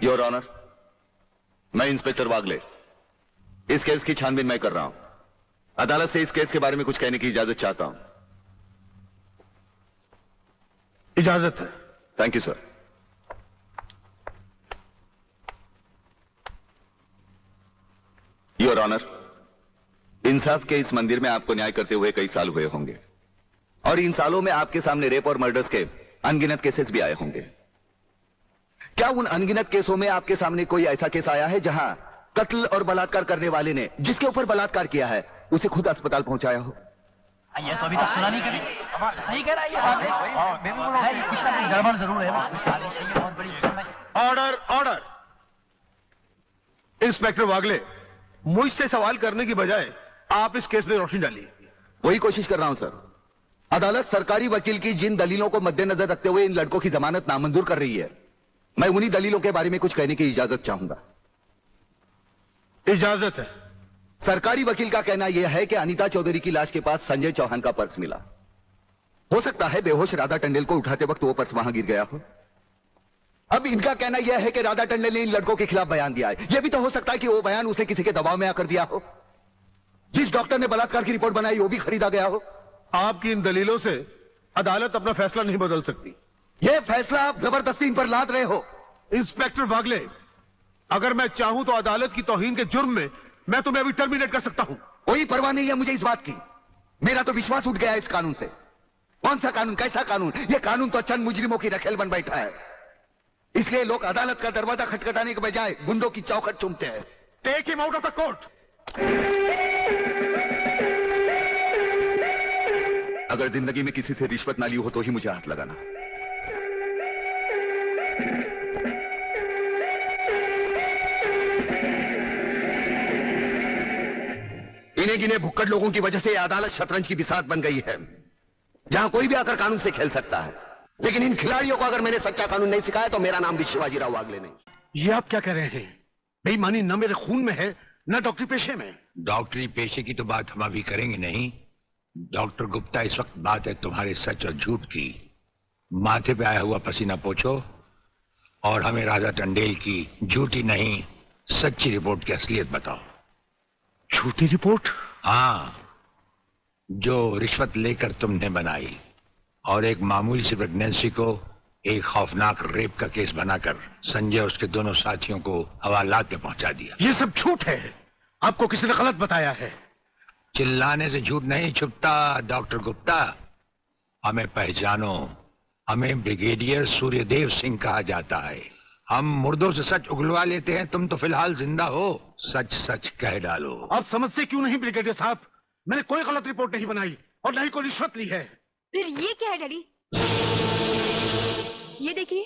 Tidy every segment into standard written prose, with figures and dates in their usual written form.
Your honour, मैं inspector वागले इस case की छानबीन मैं कर रहा हूं। अदालत से इस केस के बारे में कुछ कहने की इजाजत चाहता हूं। इजाजत है। Thank you sir. Your honour, इंसाफ के इस मंदिर में आपको न्याय करते हुए कई साल हुए होंगे और इन सालों में आपके सामने रेप और मर्डर्स के अनगिनत केसेस भी आए होंगे। क्या उन अनगिनत केसों में आपके सामने कोई ऐसा केस आया है जहां कत्ल और बलात्कार करने वाले ने जिसके ऊपर बलात्कार किया है उसे खुद अस्पताल पहुंचाया हो? ये तो अभी तक सुना नहीं कभी। सही कह रहा है ये बात है, पिछला कहीं गड़बड़ जरूर है। बहुत बड़ी ऑर्डर, ऑर्डर। इंस्पेक्टर वागले, मुझसे सवाल करने की बजाय आप इस केस में रोशनी डालिए। वही कोशिश कर रहा हूं सर। अदालत सरकारी वकील की जिन दलीलों को मद्देनजर रखते हुए इन लड़कों की जमानत नामंजूर कर रही है, मैं उन्हीं दलीलों के बारे में कुछ कहने की इजाजत चाहूंगा। इजाजत है। सरकारी वकील का कहना यह है कि अनीता चौधरी की लाश के पास संजय चौहान का पर्स मिला। हो सकता है बेहोश राधा टंडेल को उठाते वक्त वो पर्स वहां गिर गया हो। अब इनका कहना यह है कि राधा टंडेल ने इन लड़कों के खिलाफ बयान दिया है। यह भी तो हो सकता है कि वो बयान उसने किसी के दबाव में आकर दिया हो। जिस डॉक्टर ने बलात्कार की रिपोर्ट बनाई वो भी खरीदा गया हो। आपकी इन दलीलों से अदालत अपना फैसला नहीं बदल सकती। यह फैसला आप जबरदस्ती इन पर लाद रहे हो। इंस्पेक्टर वागले, अगर मैं चाहूं तो अदालत की तौहीन के जुर्म में मैं तुम्हें अभी टर्मिनेट कर सकता हूं। कोई परवाह नहीं है मुझे इस बात की। मेरा तो विश्वास उठ गया है इस कानून से। कौन सा कानून, कैसा कानून? यह कानून तो चंद मुजरिमों की रखेल बन बैठा है। इसलिए लोग अदालत का दरवाजा खटखटाने के बजाय गुंडों की चौखट चूमते हैं। Take him out of the court. अगर जिंदगी में किसी से रिश्वत ना ली हो तो ही मुझे हाथ लगाना। इन्हें गिने भुक्कड़ लोगों की वजह से यह अदालत शतरंज की बिसात बन गई है, जहां कोई भी आकर कानून से खेल सकता है। लेकिन इन खिलाड़ियों को अगर मैंने सच्चा कानून नहीं सिखाया तो मेरा नाम भी शिवाजी राव वागले नहीं। ये आप क्या कह रहे हैं? बेईमानी न मेरे खून में है न डॉक्टरी पेशे में। डॉक्टरी पेशे की तो बात हम अभी करेंगे नहीं। डॉक्टर गुप्ता, इस वक्त बात है तुम्हारे सच और झूठ की। माथे पे आया हुआ पसीना पोछो और हमें राधा टंडेल की झूठी नहीं सच्ची रिपोर्ट की असलियत बताओ। झूठी रिपोर्ट? हाँ, जो रिश्वत लेकर तुमने बनाई और एक मामूली सी प्रेगनेंसी को एक खौफनाक रेप का केस बनाकर संजय और उसके दोनों साथियों को हवालात में पहुंचा दिया। ये सब झूठ है। आपको किसी ने गलत बताया है। चिल्लाने से झूठ नहीं छुपता डॉक्टर गुप्ता। हमें पहचानो, हमें ब्रिगेडियर सूर्यदेव सिंह कहा जाता है। हम मुर्दों से सच उगलवा लेते हैं। तुम तो फिलहाल जिंदा हो, सच सच कह डालो। आप समझते क्यों नहीं ब्रिगेडियर साहब? मैंने कोई गलत रिपोर्ट नहीं बनाई और न ही कोई रिश्वत ली है। फिर ये क्या है डैडी? ये देखिए।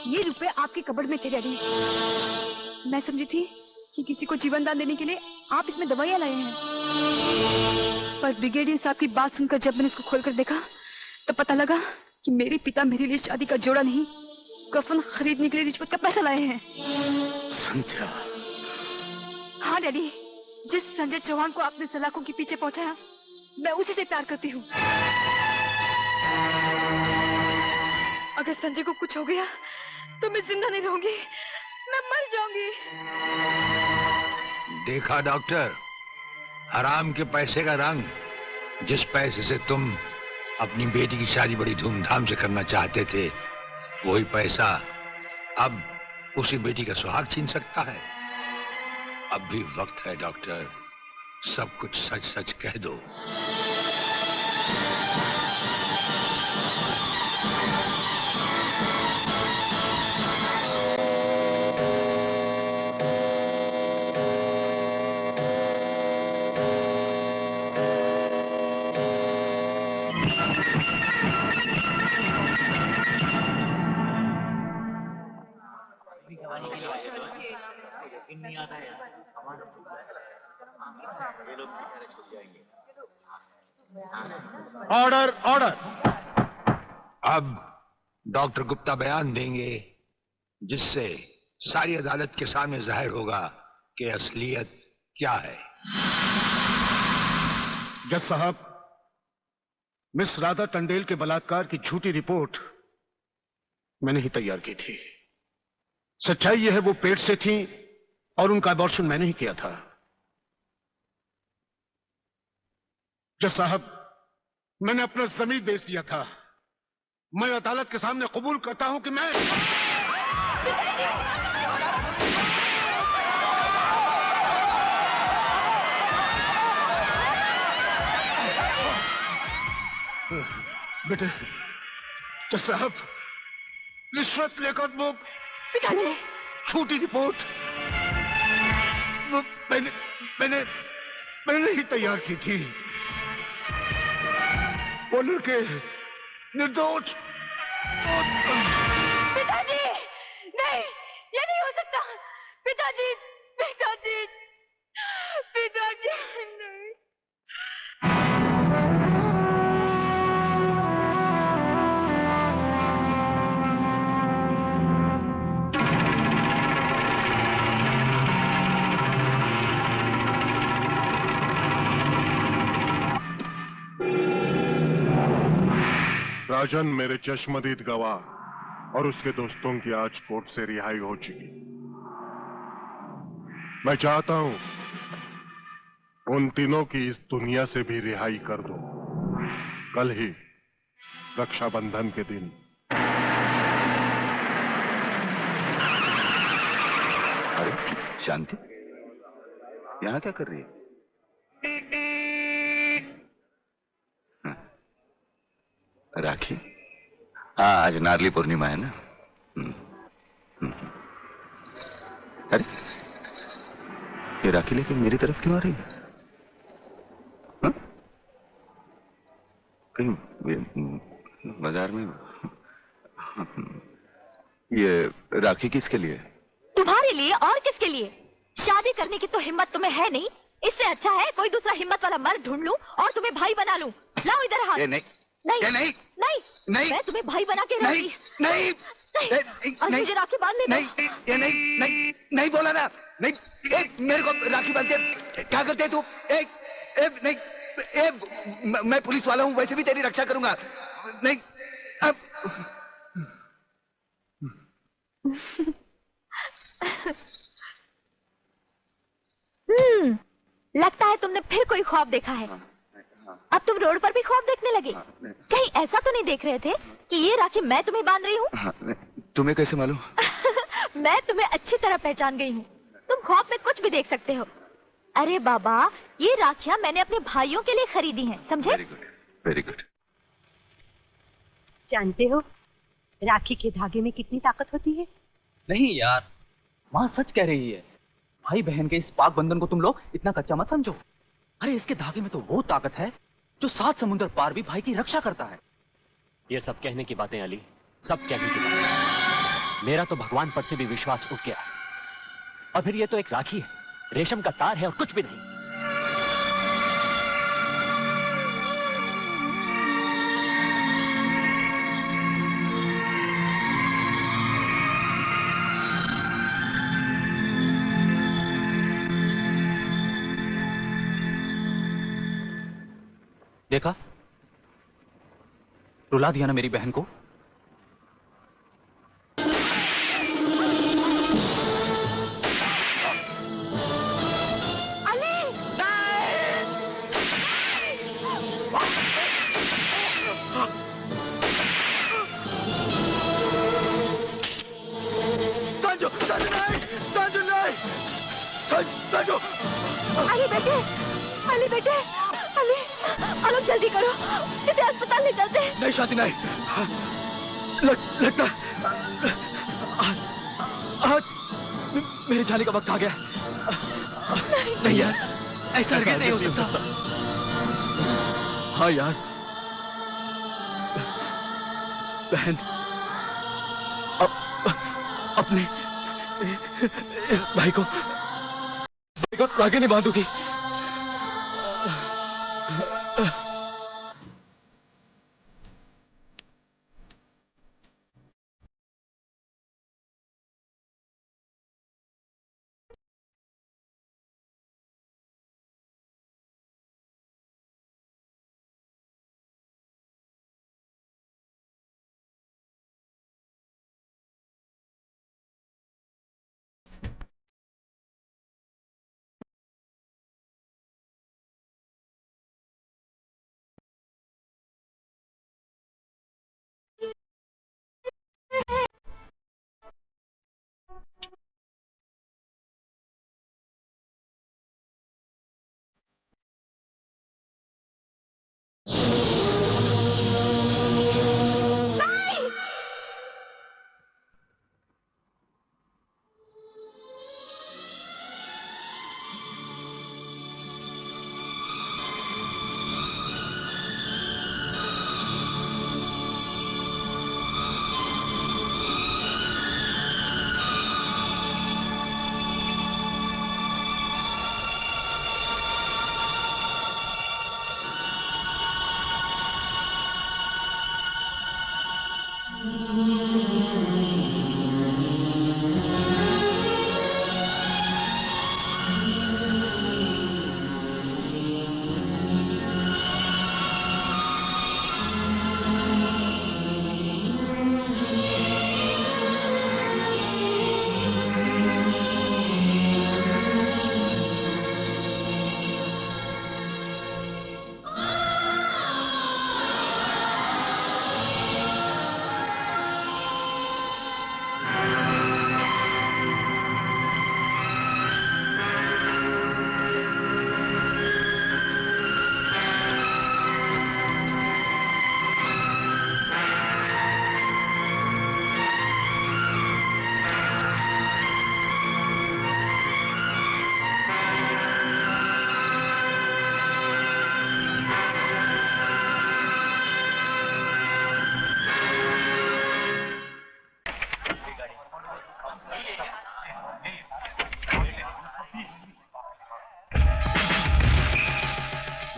ये रुपए आपके कबर्ड में थे डैडी। मैं समझी थी कि किसी को जीवन दान देने के लिए आप इसमें दवाइयां लाए हैं, पर ब्रिगेडियर साहब की बात सुनकर जब मैंने इसको खोलकर देखा तो पता लगा कि मेरे पिता मेरे लिए शादी का जोड़ा नहीं, कफन खरीदने के लिए रिश्वत का पैसा लाए हैं। संध्या। हाँ डैडी, जिस संजय चौहान को आपने सलाखों के पीछे पहुंचाया, मैं उसी से प्यार करती हूँ। अगर संजय को कुछ हो गया तो मैं जिंदा नहीं रहूंगी, मैं मर जाऊंगी। देखा डॉक्टर, हराम के पैसे का रंग। जिस पैसे से तुम अपनी बेटी की शादी बड़ी धूमधाम से करना चाहते थे, वही पैसा अब उसी बेटी का सुहाग छीन सकता है। अब भी वक्त है डॉक्टर, सब कुछ सच सच कह दो। Order, order. अब डॉक्टर गुप्ता बयान देंगे जिससे सारी अदालत के सामने जाहिर होगा कि असलियत क्या है। जज साहब, मिस राधा टंडेल के बलात्कार की झूठी रिपोर्ट मैंने ही तैयार की थी। सच्चाई यह है वो पेट से थी और उनका अबॉर्शन मैंने ही किया था। जज साहब, मैंने अपना जमीन बेच दिया था। मैं अदालत के सामने कबूल करता हूं कि मैं बेटे, जज साहब, रिश्वत लेकर वो पिताजी, झूठी रिपोर्ट वो मैंने मैंने मैंने ही तैयार की थी। वो लड़के निर्दोष। पिताजी, नहीं, ये नहीं हो सकता। पिताजी, पिताजी, पिताजी, नहीं। राजन मेरे चश्मदीद गवाह और उसके दोस्तों की आज कोर्ट से रिहाई हो चुकी। मैं चाहता हूं उन तीनों की इस दुनिया से भी रिहाई कर दो। कल ही रक्षाबंधन के दिन। अरे शांति, यहां क्या कर रही है? राखी? हाँ, आज नारली पूर्णिमा है ना। अरे ये राखी लेके मेरी तरफ क्यों आ रही है? हाँ? कहीं बाजार में ये राखी किसके लिए? तुम्हारे लिए और किसके लिए? शादी करने की तो हिम्मत तुम्हें है नहीं। इससे अच्छा है कोई दूसरा हिम्मत वाला मर्द ढूंढ लूं और तुम्हें भाई बना लूं। लाओ इधर हाथ। ये नहीं, नहीं, ये नहीं, नहीं, नहीं, मैं तुम्हें भाई बना के नहीं, रहूंगी। नहीं, और नहीं, मुझे राखी बांधने दो। नहीं, ये नहीं, नहीं, नहीं बोला ना। नहीं, मेरे को राखी बांधते क्या करते तू? नहीं, मैं पुलिस वाला हूँ, वैसे भी तेरी रक्षा करूंगा। नहीं, अब लगता है तुमने फिर कोई ख्वाब देखा है। अब तुम रोड पर भी ख्वाब देखने लगे। कहीं ऐसा तो नहीं देख रहे थे कि ये राखी मैं तुम्हें बांध रही हूँ? तुम्हें कैसे मालूम? मैं तुम्हें अच्छी तरह पहचान गई हूँ। तुम ख्वाब में कुछ भी देख सकते हो। अरे बाबा, ये राखियां मैंने अपने भाइयों के लिए खरीदी हैं, समझे? Very good, very good. जानते हो राखी के धागे में कितनी ताकत होती है? नहीं यार, माँ सच कह रही है। भाई बहन के इस पाक बंधन को तुम लोग इतना कच्चा मत समझो। अरे इसके धागे में तो वो ताकत है जो 7 समुद्र पार भी भाई की रक्षा करता है। ये सब कहने की बातें अली, सब कहने की बातें। मेरा तो भगवान पर से भी विश्वास उठ गया है। और फिर ये तो एक राखी है, रेशम का तार है और कुछ भी नहीं। देखा, रुला दिया ना मेरी बहन को। संजू, संजू नहीं, संजू नहीं, संजू। अली बेटे, अली बेटे, अली, अलोक जल्दी करो, इसे अस्पताल ले चलते हैं। नहीं शांति नहीं, लगता आज मेरे जाने का वक्त आ गया। नहीं यार, ऐसा हरगिज़ नहीं हो सकता। हाँ यार, बहन अपने इस भाई को आगे नहीं बांधूगी।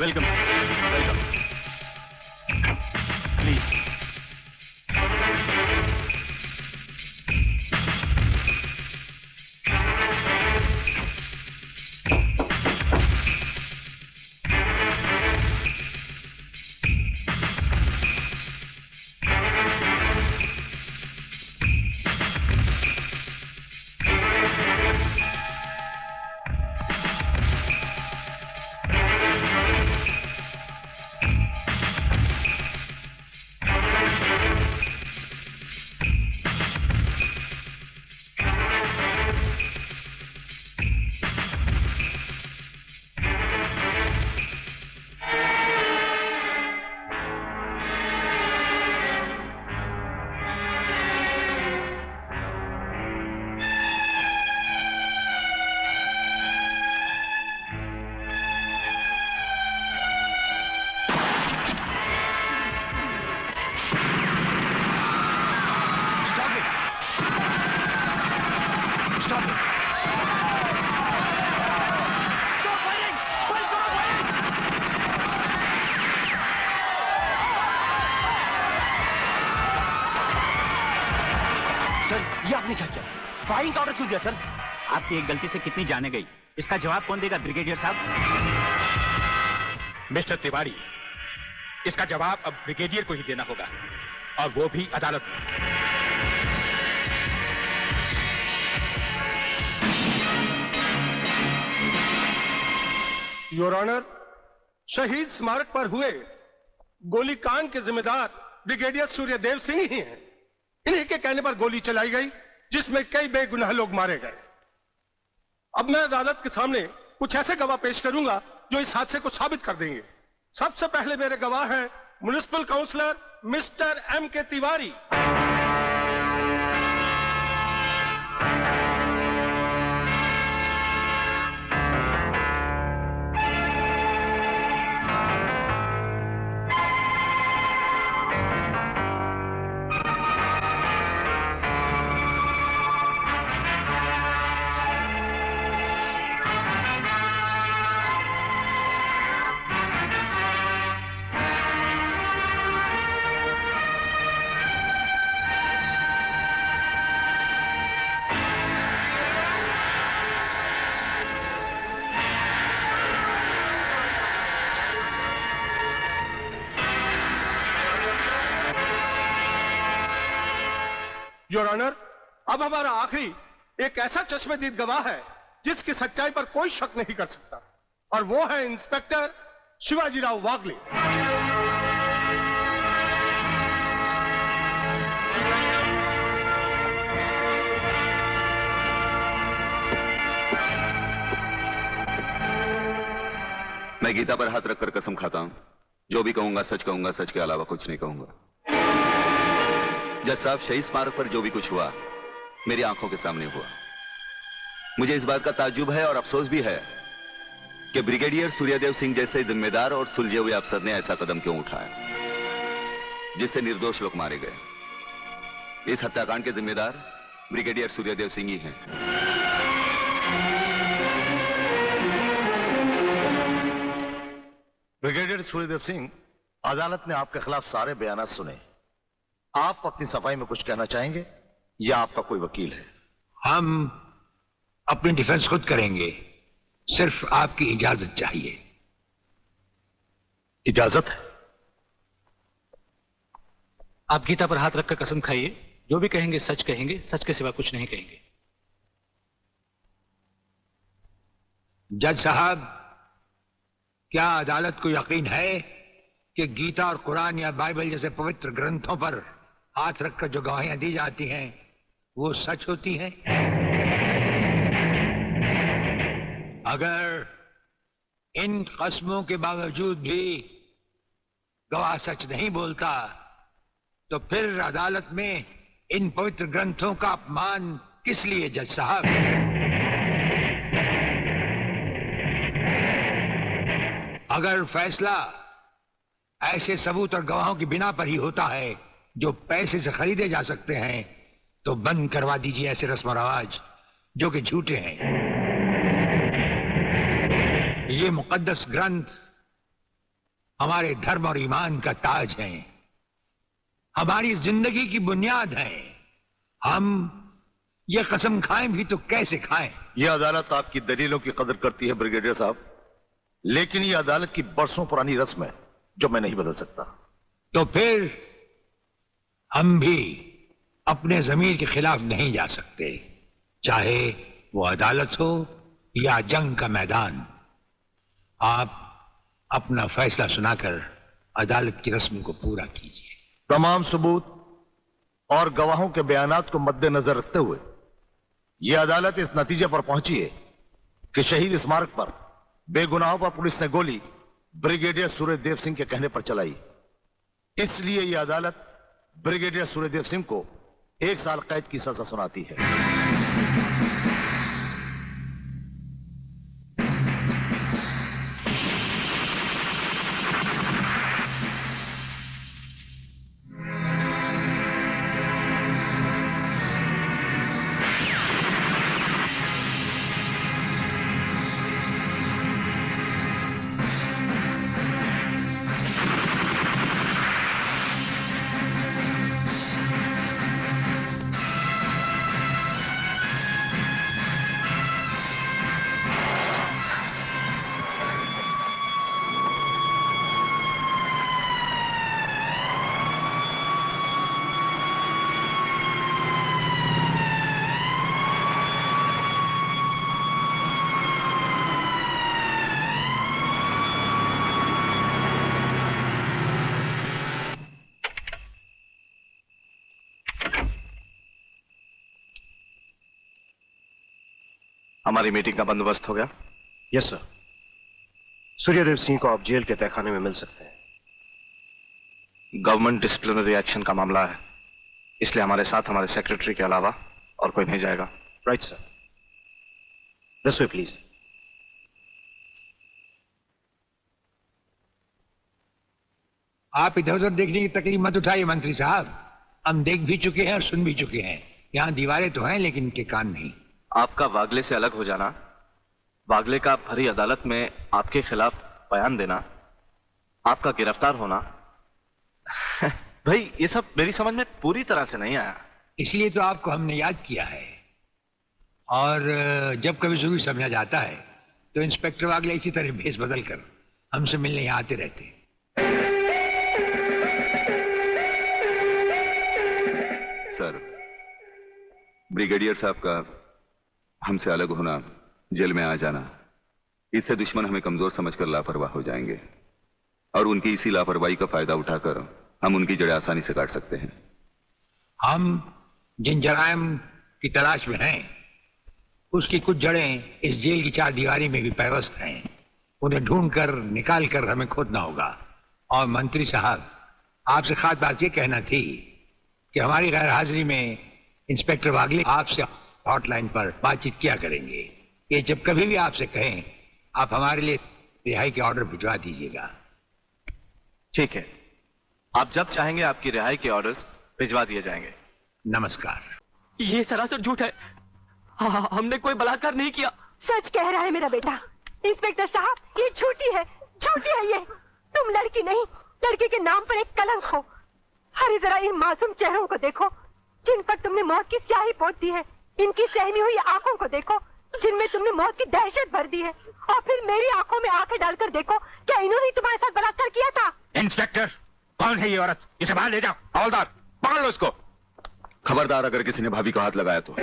Welcome welcome. प्लीज। ये आपने क्या किया? फायरिंग का ऑर्डर क्यों दिया सर? आपकी एक गलती से कितनी जाने गई, इसका जवाब कौन देगा ब्रिगेडियर साहब? मिस्टर तिवारी, इसका जवाब अब ब्रिगेडियर को ही देना होगा, और वो भी अदालत में। योर ऑनर, शहीद स्मारक पर हुए गोलीकांड के जिम्मेदार ब्रिगेडियर सूर्यदेव सिंह ही हैं। इन्हीं के कहने पर गोली चलाई गई, जिसमें कई बेगुनाह लोग मारे गए। अब मैं अदालत के सामने कुछ ऐसे गवाह पेश करूंगा जो इस हादसे को साबित कर देंगे। सबसे पहले मेरे गवाह हैं municipal councillor mister M.K. Tiwari. Your honour, अब हमारा आखिरी एक ऐसा चश्मदीद गवाह है जिसकी सच्चाई पर कोई शक नहीं कर सकता, और वो है इंस्पेक्टर शिवाजीराव वागले। मैं गीता पर हाथ रखकर कसम खाता हूं, जो भी कहूंगा सच कहूंगा, सच के अलावा कुछ नहीं कहूंगा। जज साहब, शहीद स्मारक पर जो भी कुछ हुआ मेरी आंखों के सामने हुआ। मुझे इस बात का ताज्जुब है और अफसोस भी है कि ब्रिगेडियर सूर्यदेव सिंह जैसे जिम्मेदार और सुलझे हुए अफसर ने ऐसा कदम क्यों उठाया जिससे निर्दोष लोग मारे गए। इस हत्याकांड के जिम्मेदार ब्रिगेडियर सूर्यदेव सिंह ही हैं। ब्रिगेडियर सूर्यदेव सिंह, अदालत ने आपके खिलाफ सारे बयानात सुने। आप अपनी सफाई में कुछ कहना चाहेंगे या आपका कोई वकील है? हम अपनी डिफेंस खुद करेंगे, सिर्फ आपकी इजाजत चाहिए। इजाजत है? आप गीता पर हाथ रखकर कसम खाइए, जो भी कहेंगे सच कहेंगे, सच के सिवा कुछ नहीं कहेंगे। जज साहब, क्या अदालत को यकीन है कि गीता और कुरान या बाइबल जैसे पवित्र ग्रंथों पर हाथ रखकर जो गवाहियां दी जाती हैं वो सच होती हैं? अगर इन कस्मों के बावजूद भी गवाह सच नहीं बोलता तो फिर अदालत में इन पवित्र ग्रंथों का अपमान किस लिए जज साहब? अगर फैसला ऐसे सबूत और गवाहों की बिना पर ही होता है जो पैसे से खरीदे जा सकते हैं, तो बंद करवा दीजिए ऐसे रस्म और रवाज जो कि झूठे हैं। ये मुकद्दस ग्रंथ हमारे धर्म और ईमान का ताज हैं, हमारी जिंदगी की बुनियाद हैं। हम ये कसम खाएं भी तो कैसे खाएं? यह अदालत आपकी दलीलों की कदर करती है ब्रिगेडियर साहब, लेकिन यह अदालत की बरसों पुरानी रस्म है जो मैं नहीं बदल सकता। तो फिर हम भी अपने जमीर के खिलाफ नहीं जा सकते, चाहे वो अदालत हो या जंग का मैदान। आप अपना फैसला सुनाकर अदालत की रस्म को पूरा कीजिए। तमाम सबूत और गवाहों के बयानात को मद्देनजर रखते हुए यह अदालत इस नतीजे पर पहुंची है कि शहीद स्मारक पर बेगुनाहों पर पुलिस ने गोली ब्रिगेडियर सूर्यदेव सिंह के कहने पर चलाई। इसलिए यह अदालत ब्रिगेडियर सूर्यदेव सिंह को 1 साल कैद की सजा सुनाती है। हमारी मीटिंग का बंदोबस्त हो गया? Yes sir. सूर्यदेव सिंह को आप जेल के तहखाने में मिल सकते हैं। गवर्नमेंट डिसिप्लिनरी एक्शन का मामला है, इसलिए हमारे साथ हमारे सेक्रेटरी के अलावा और कोई नहीं जाएगा। Right sir. This way please. आप इधर उधर देखने की तकलीफ मत उठाइए मंत्री साहब, हम देख भी चुके हैं और सुन भी चुके हैं। यहाँ दीवारें तो हैं लेकिन इनके कान नहीं। आपका वागले से अलग हो जाना, वागले का भरी अदालत में आपके खिलाफ बयान देना, आपका गिरफ्तार होना भाई ये सब मेरी समझ में पूरी तरह से नहीं आया। इसलिए तो आपको हमने याद किया है, और जब कभी जरूरी समझा जाता है तो इंस्पेक्टर वागले इसी तरह भेस बदल कर हमसे मिलने यहाँ आते रहते। सर, ब्रिगेडियर साहब का हमसे अलग होना, जेल में आ जाना, इससे दुश्मन हमें कमजोर समझकर लापरवाह हो जाएंगे, और उनकी इसी लापरवाही का फायदा उठाकर हम उनकी जड़ें आसानी से काट सकते हैं। हम जिन जराइम की तलाश में हैं, उसकी कुछ जड़ें इस जेल की 4 दीवारी में भी पैवस्त हैं। उन्हें ढूंढकर निकाल कर हमें खोदना होगा। और मंत्री साहब, आपसे खास बात ये कहना थी कि हमारी गैर हाजिरी में इंस्पेक्टर वागले आपसे हॉटलाइन पर बातचीत किया करेंगे। ये जब कभी भी आपसे कहें, आप हमारे लिए रिहाई के ऑर्डर भिजवा दीजिएगा। ठीक है, आप जब चाहेंगे आपकी रिहाई के ऑर्डर्स भिजवा दिए जाएंगे। नमस्कार। ये सरासर झूठ है, हमने कोई बलात्कार नहीं किया। सच कह रहा है मेरा बेटा। इंस्पेक्टर साहब, ये झूठी है ये। तुम लड़की नहीं, लड़के के नाम पर एक कलंक हो। अरे जरा इन मासूम चेहरों को देखो जिन पर तुमने मौत की स्याही पोत दी है। इनकी सहमी हुई आंखों को देखो जिनमें तुमने मौत की दहशत भर दी है। और फिर मेरी आंखों में आंखें डालकर देखो, क्या इन्होंने तुम्हारे साथ बलात्कार किया था? इंस्पेक्टर, कौन है ये औरत? इसे बाहर ले जाओ। हवलदार, पकड़ लो इसको। खबरदार अगर किसी ने भाभी को हाथ लगाया तो।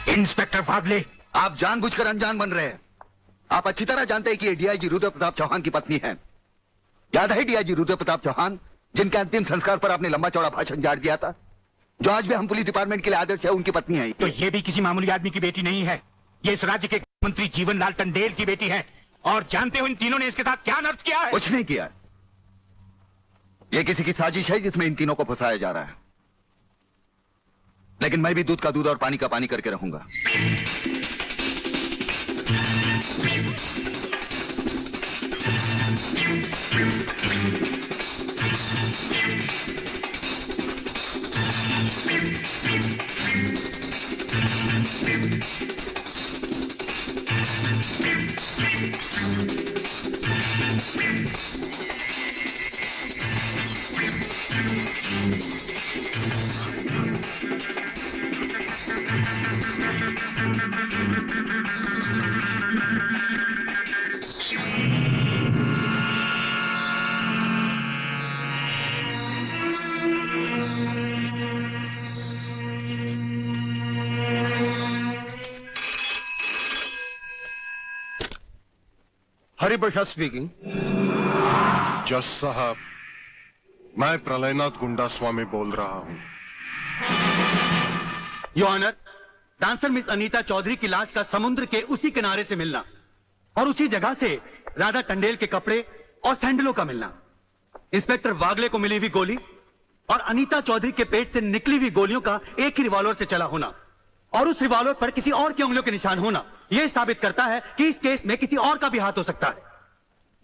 इंस्पेक्टर वागले, आप जानबूझकर अनजान बन रहे हैं। आप अच्छी तरह जानते हैं कि ये डीआईजी रुद्र प्रताप चौहान की पत्नी है। याद है डीआईजी रुद्र प्रताप चौहान, जिनके अंतिम संस्कार पर आपने लंबा चौड़ा भाषण झाड़ दिया था, जो आज भी हम पुलिस डिपार्टमेंट के लिए आदर्श है, उनकी पत्नी है। तो ये भी किसी मामूली आदमी की बेटी नहीं है, ये इस राज्य के मंत्री जीवनलाल टंडेल की बेटी है। और जानते हो इन तीनों ने इसके साथ क्या नर्क किया है? कुछ नहीं किया। ये किसी की साजिश है जिसमें इन तीनों को फंसाया जा रहा है। लेकिन मैं भी दूध का दूध और पानी का पानी करके रहूंगा। हरिप्रसाद स्पीकिंग। जज साहब, मैं प्रलयनाथ गुंडा स्वामी बोल रहा हूं। Your honour, dancer miss Anita Chaudhary की लाश का समुद्र के उसी किनारे से मिलना और उसी जगह से राधा टंडेल के कपड़े और सैंडलों का मिलना, इंस्पेक्टर वागले को मिली हुई गोली और अनीता चौधरी के पेट से निकली हुई गोलियों का एक ही रिवॉल्वर से चला होना और उस रिवॉल्वर पर किसी और की उंगलियों के निशान होना, यह साबित करता है कि इस केस में किसी और का भी हाथ हो सकता है।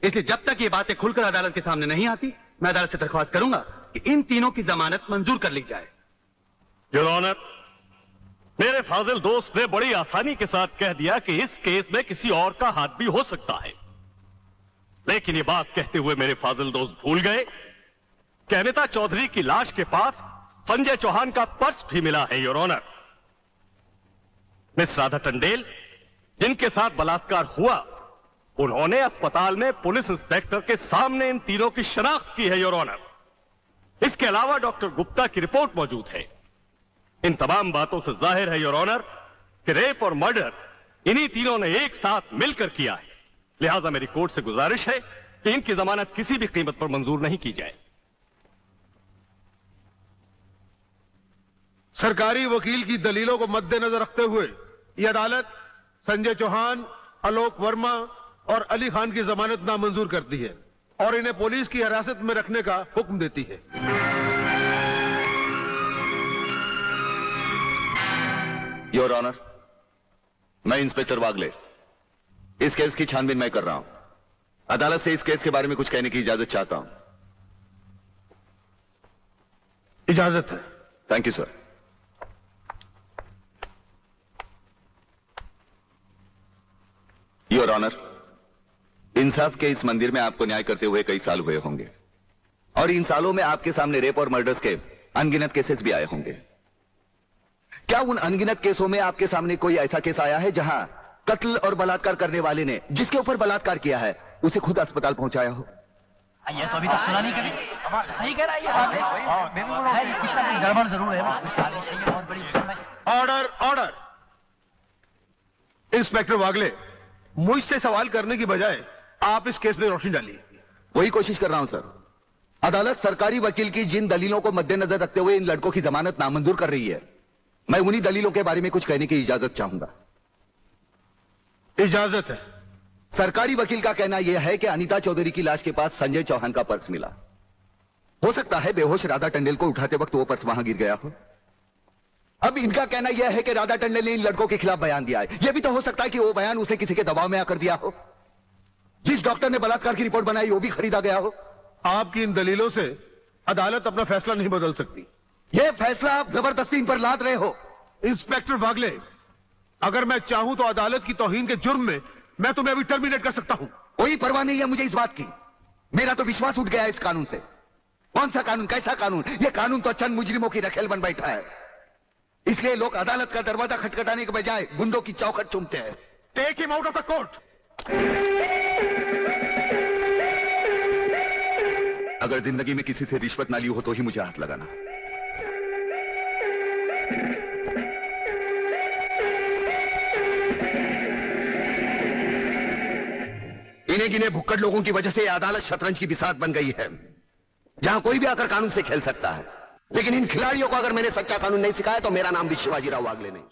इसलिए जब तक ये बातें खुलकर अदालत के सामने नहीं आती, मैं अदालत से दरख्वास्त करूंगा कि इन तीनों की जमानत मंजूर कर ली जाए। योर ऑनर, मेरे फाजिल दोस्त ने बड़ी आसानी के साथ कह दिया कि इस केस में किसी और का हाथ भी हो सकता है, लेकिन ये बात कहते हुए मेरे फाजिल दोस्त भूल गए कि अनीता चौधरी की लाश के पास संजय चौहान का पर्स भी मिला है। Your honour, miss Radha Tandel जिनके साथ बलात्कार हुआ, उन्होंने अस्पताल में पुलिस इंस्पेक्टर के सामने इन तीनों की शनाख्त की है। योर ऑनर, इसके अलावा डॉक्टर गुप्ता की रिपोर्ट मौजूद है। इन तमाम बातों से जाहिर है योर ऑनर कि रेप और मर्डर इन्हीं तीनों ने एक साथ मिलकर किया है। लिहाजा मेरी कोर्ट से गुजारिश है कि इनकी जमानत किसी भी कीमत पर मंजूर नहीं की जाए। सरकारी वकील की दलीलों को मद्देनजर रखते हुए यह अदालत संजय चौहान, आलोक वर्मा और अली खान की जमानत नामंजूर करती है और इन्हें पुलिस की हिरासत में रखने का हुक्म देती है। योर ऑनर, मैं इंस्पेक्टर वागले इस केस की छानबीन मैं कर रहा हूं। अदालत से इस केस के बारे में कुछ कहने की इजाजत चाहता हूं। इजाजत है। Thank you sir. Your honour, इंसाफ के इस मंदिर में आपको न्याय करते हुए कई साल हुए होंगे और इन सालों में आपके सामने रेप और मर्डर्स के अनगिनत केसेस भी आए होंगे। क्या उन अनगिनत केसों में आपके सामने कोई ऐसा केस आया है जहां कत्ल और बलात्कार करने वाले ने जिसके ऊपर बलात्कार किया है उसे खुद अस्पताल पहुंचाया हो? ये तो अभी तक सुना नहीं कभी। सही कह रहा है ये, गड़बड़ जरूर है। बहुत बड़ी ऑर्डर, ऑर्डर। इंस्पेक्टर वागले, मुझसे सवाल करने की बजाय आप इस केस में रोशनी डालिए। वही कोशिश कर रहा हूं सर। अदालत सरकारी वकील की जिन दलीलों को मद्देनजर रखते हुए इन लड़कों की जमानत नामंजूर कर रही है, मैं उन्हीं दलीलों के बारे में कुछ कहने की इजाजत चाहूंगा। इजाजत है। सरकारी वकील का कहना यह है कि अनीता चौधरी की लाश के पास संजय चौहान का पर्स मिला। हो सकता है बेहोश राधा टंडेल को उठाते वक्त वो पर्स वहां गिर गया हो। अब इनका कहना यह है कि राधा टंडेल ने इन लड़कों के खिलाफ बयान दिया है। यह भी तो हो सकता है कि वो बयान उसे किसी के दबाव में आकर दिया हो। जिस डॉक्टर ने बलात्कार की रिपोर्ट बनाई वो भी खरीदा गया हो। आपकी इन दलीलों से अदालत अपना फैसला नहीं बदल सकती। यह फैसला आप जबरदस्ती इन पर लाद रहे हो। इंस्पेक्टर वागले, अगर मैं चाहूं तो अदालत की तौहीन के जुर्म में मैं तुम्हें अभी टर्मिनेट कर सकता हूं। कोई परवाह नहीं है मुझे इस बात की। मेरा तो विश्वास उठ गया है इस कानून से। कौन सा कानून, कैसा कानून? यह कानून तो चंद मुजरिमों की रखेल बन बैठा है। इसलिए लोग अदालत का दरवाजा खटखटाने के बजाय गुंडों की चौखट चूमते हैं। Take him out of the court. अगर जिंदगी में किसी से रिश्वत ना ली हो तो ही मुझे हाथ लगाना। इन्हें गिने भुक्कड़ लोगों की वजह से अदालत शतरंज की बिसात बन गई है, जहां कोई भी आकर कानून से खेल सकता है। लेकिन इन खिलाड़ियों को अगर मैंने सच्चा कानून नहीं सिखाया तो मेरा नाम भी शिवाजी राव वागले नहीं।